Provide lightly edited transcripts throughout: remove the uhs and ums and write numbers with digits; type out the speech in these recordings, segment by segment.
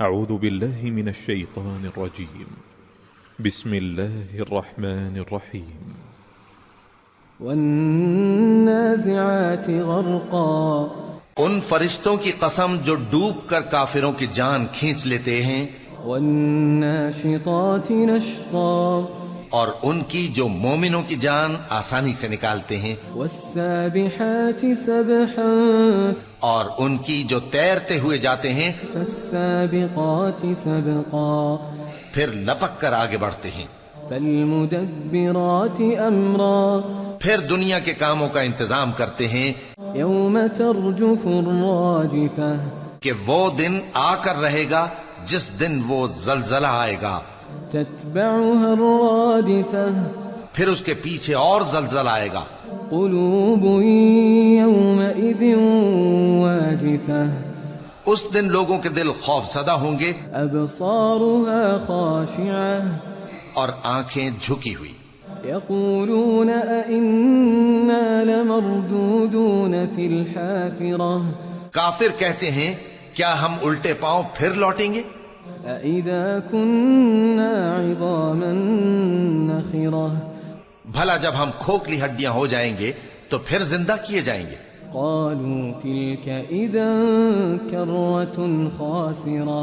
أعوذ بالله من الشيطان الرجيم. بسم الله الرحمن الرحيم. والنازعات غرقا، ان فرشتوں کی قسم جو ڈوب کر کافروں کی جان کھینچ لیتے ہیں، والناشطات نشطا، اور ان کی جو مومنوں کی جان آسانی سے نکالتے ہیں، والسابحات سبحا، اور ان کی جو تیرتے ہوئے جاتے ہیں، فالسابقات سبقا، پھر لپک کر آگے بڑھتے ہیں، فالمدبرات امرا، پھر دنیا کے کاموں کا انتظام کرتے ہیں یوم ترجف الراجفہ، کہ وہ دن آ کر رہے گا جس دن وہ زلزلہ آئے گا، تتبعها الرادفہ، پھر اس کے پیچھے اور زلزلہ آئے گا، قلوب یومئذ واجفہ، اس دن لوگوں کے دل خوف زدہ ہوں گے ابصارها خاشعہ، اور آنکھیں جھکی ہوئی، یقولون ائنا لمردودون فی الحافرہ، کافر کہتے ہیں کیا ہم الٹے پاؤں پھر لوٹیں گے؟ اذا كنا عظاما نخرہ، بھلا جب ہم کھوکھلی ہڈیاں ہو جائیں گے تو پھر زندہ کیے جائیں گے؟ قالوا تلك اذا کرۃ خاسرہ،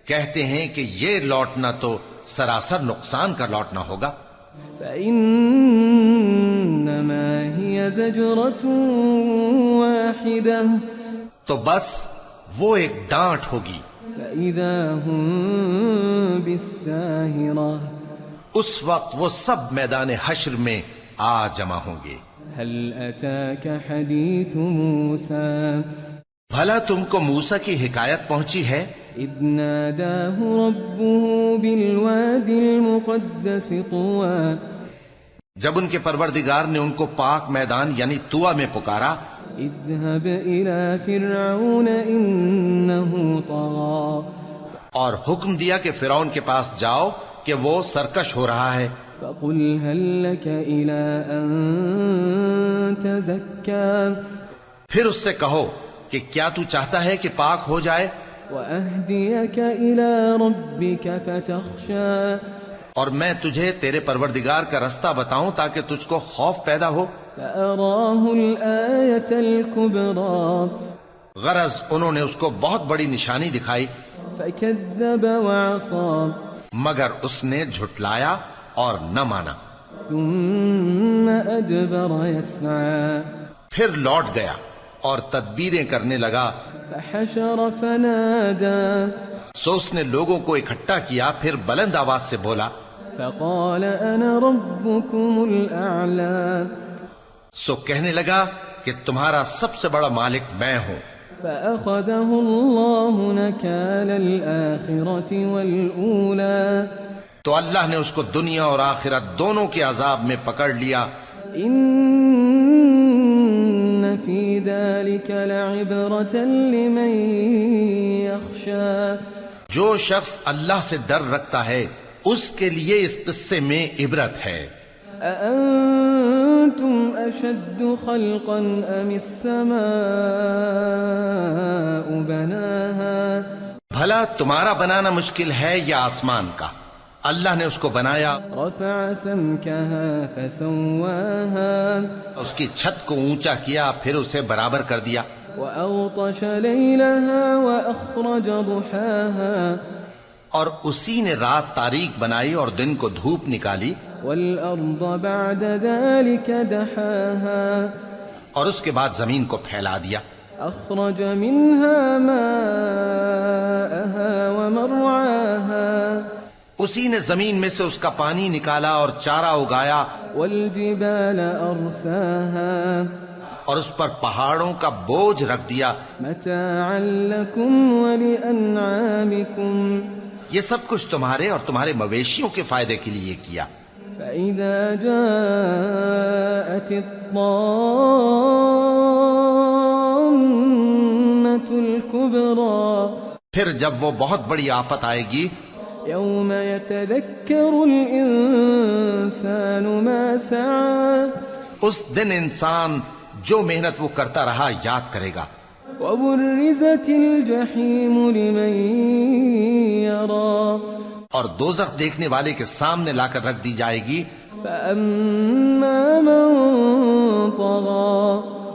کہتے ہیں کہ یہ لوٹنا تو سراسر نقصان کا لوٹنا ہوگا، فإنما هي زجرة واحدة، تو بس وہ ایک ڈانٹ ہوگی، فإذا هم بالساهرة، اس وقت وہ سب میدان حشر میں آ جمع ہوں گے۔ هل أتاك حديث موسى، بھلا تم کو موسیٰ کی حکایت پہنچی ہے؟ إذ ناداه ربه بالواد المقدس طوى، جب ان کے پروردگار نے ان کو پاک میدان یعنی طویٰ میں پکارا، اذهب إلى فرعون إنه طغى، اور حکم دیا کہ فرعون کے پاس جاؤ کہ وہ سرکش ہو رہا ہے، فقل هل لك إلى أن تزكى، پھر اس سے کہو کہ کیا تو چاہتا ہے کہ پاک ہو جائے، وأهديك إلى ربك فتخشى، اور میں تجھے تیرے پروردگار کا رستہ بتاؤں تاکہ تجھ کو خوف پیدا ہو۔ فأراه الآية الكبرى، غرض انہوں نے اس کو بہت بڑی نشانی دکھائی، فكذب وعصى، مگر اس نے جھٹلایا اور نہ مانا، ثم أدبر يسعى، پھر لوٹ گیا اور تدبیریں کرنے لگا، فحشر فنادى، سو اس نے لوگوں کو اکٹھا کیا، پھر بلند آواز سے بولا، فقال أنا ربكم الأعلى، سو کہنے لگا کہ تمہارا سب سے بڑا مالک میں ہوں۔ فأخذه الله نكال الآخرة والأولى، تو اللہ نے اس کو دنیا اور آخرت دونوں کے عذاب میں پکڑ لیا۔ إن في ذلك لعبرة لمن يخشى، جو شخص اللہ سے ڈر رکھتا ہے اس کے لیے اس قصے میں عبرت ہے۔ أأنتم أشد خلقا أم السماء بناها، بھلا تمہارا بنانا مشکل ہے یا آسمان کا؟ اللہ نے اس کو بنایا، رفع سمكها فسواها، اس کی چھت کو اونچا کیا، پھر اسے برابر کر دیا، وأغطش ليلها وأخرج ضحاها، اور اسی نے رات تاریک بنائی اور دن کو دھوپ نکالی، والأرض بعد ذلك دحاها، اور اس کے بعد زمین کو پھیلا دیا، أخرج منها ماءها ومرعاها، اسی نے زمین میں سے اس کا پانی نکالا اور چارہ اگایا، والجبال أرساها، اور اس پر پہاڑوں کا بوجھ رکھ دیا، متاعا لكم ولأنعامكم، یہ سب کچھ تمہارے اور تمہارے مویشیوں کے فائدے کے لیے کیا۔ فإذا جاءت الطامة الكبرى، پھر جب وہ بہت بڑی آفت آئے گی، يوم يتذكر الإنسان ما سعى، اس دن انسان جو محنت وہ کرتا رہا یاد کرے گا، وبرزت الجحيم لمن يرى اور دوزخ دیکھنے والے کے سامنے لا کر رکھ دی جائے گی. فأما من طغى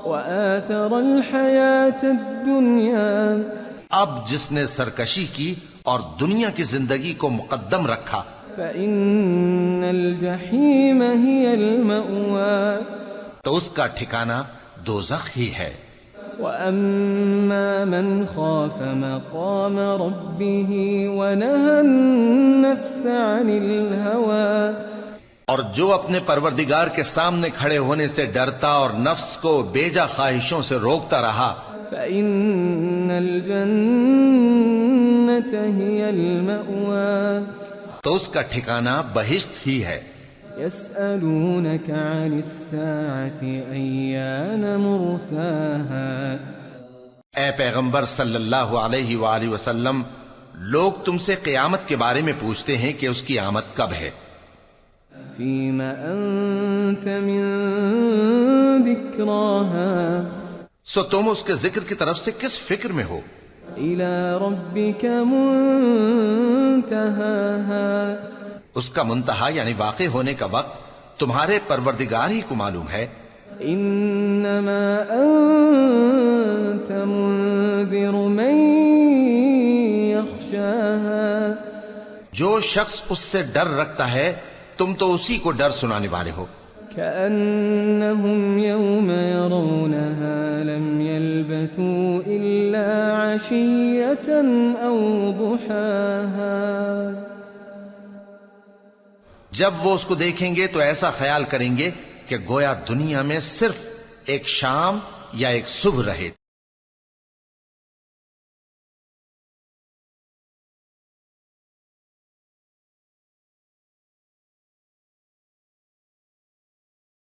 وآثر الحياة الدنيا اب جس نے سرکشی کی اور دنیا کی زندگی کو مقدم رکھا فإن الجحيم هي المأوى تو اس کا ٹھکانہ دوزخ ہی ہے. وأما من خاف مقام ربه ونهى النفس عن الهوى اور جو اپنے پروردگار کے سامنے کھڑے ہونے سے ڈرتا اور نفس کو بیجا خواہشوں سے روکتا رہا فإن الجنة هي المأوى تو اس کا ٹھکانہ بہشت ہی ہے. يسألونك عن الساعة أيان مرساها اے پیغمبر صلی اللہ علیہ وآلہ وسلم، لوگ تم سے قیامت کے بارے میں پوچھتے ہیں کہ اس کی آمد کب ہے. فيما أنت من ذكراها سو تم اس کے ذکر کی طرف سے کس فکر میں ہو. إلى ربك منتهاها اس کا منتہا یعنی واقع ہونے کا وقت تمہارے پروردگار ہی کو معلوم ہے. انما انت منذر من يخشاها جو شخص اس سے ڈر رکھتا ہے تم تو اسی کو ڈر سنانے والے ہو. كأنهم يوم يرونها لم يلبثوا إلا عشية أو ضحاها جب وہ اس کو دیکھیں گے تو ایسا خیال کریں گے کہ گویا دنیا میں صرف ایک شام یا ایک صبح رہے.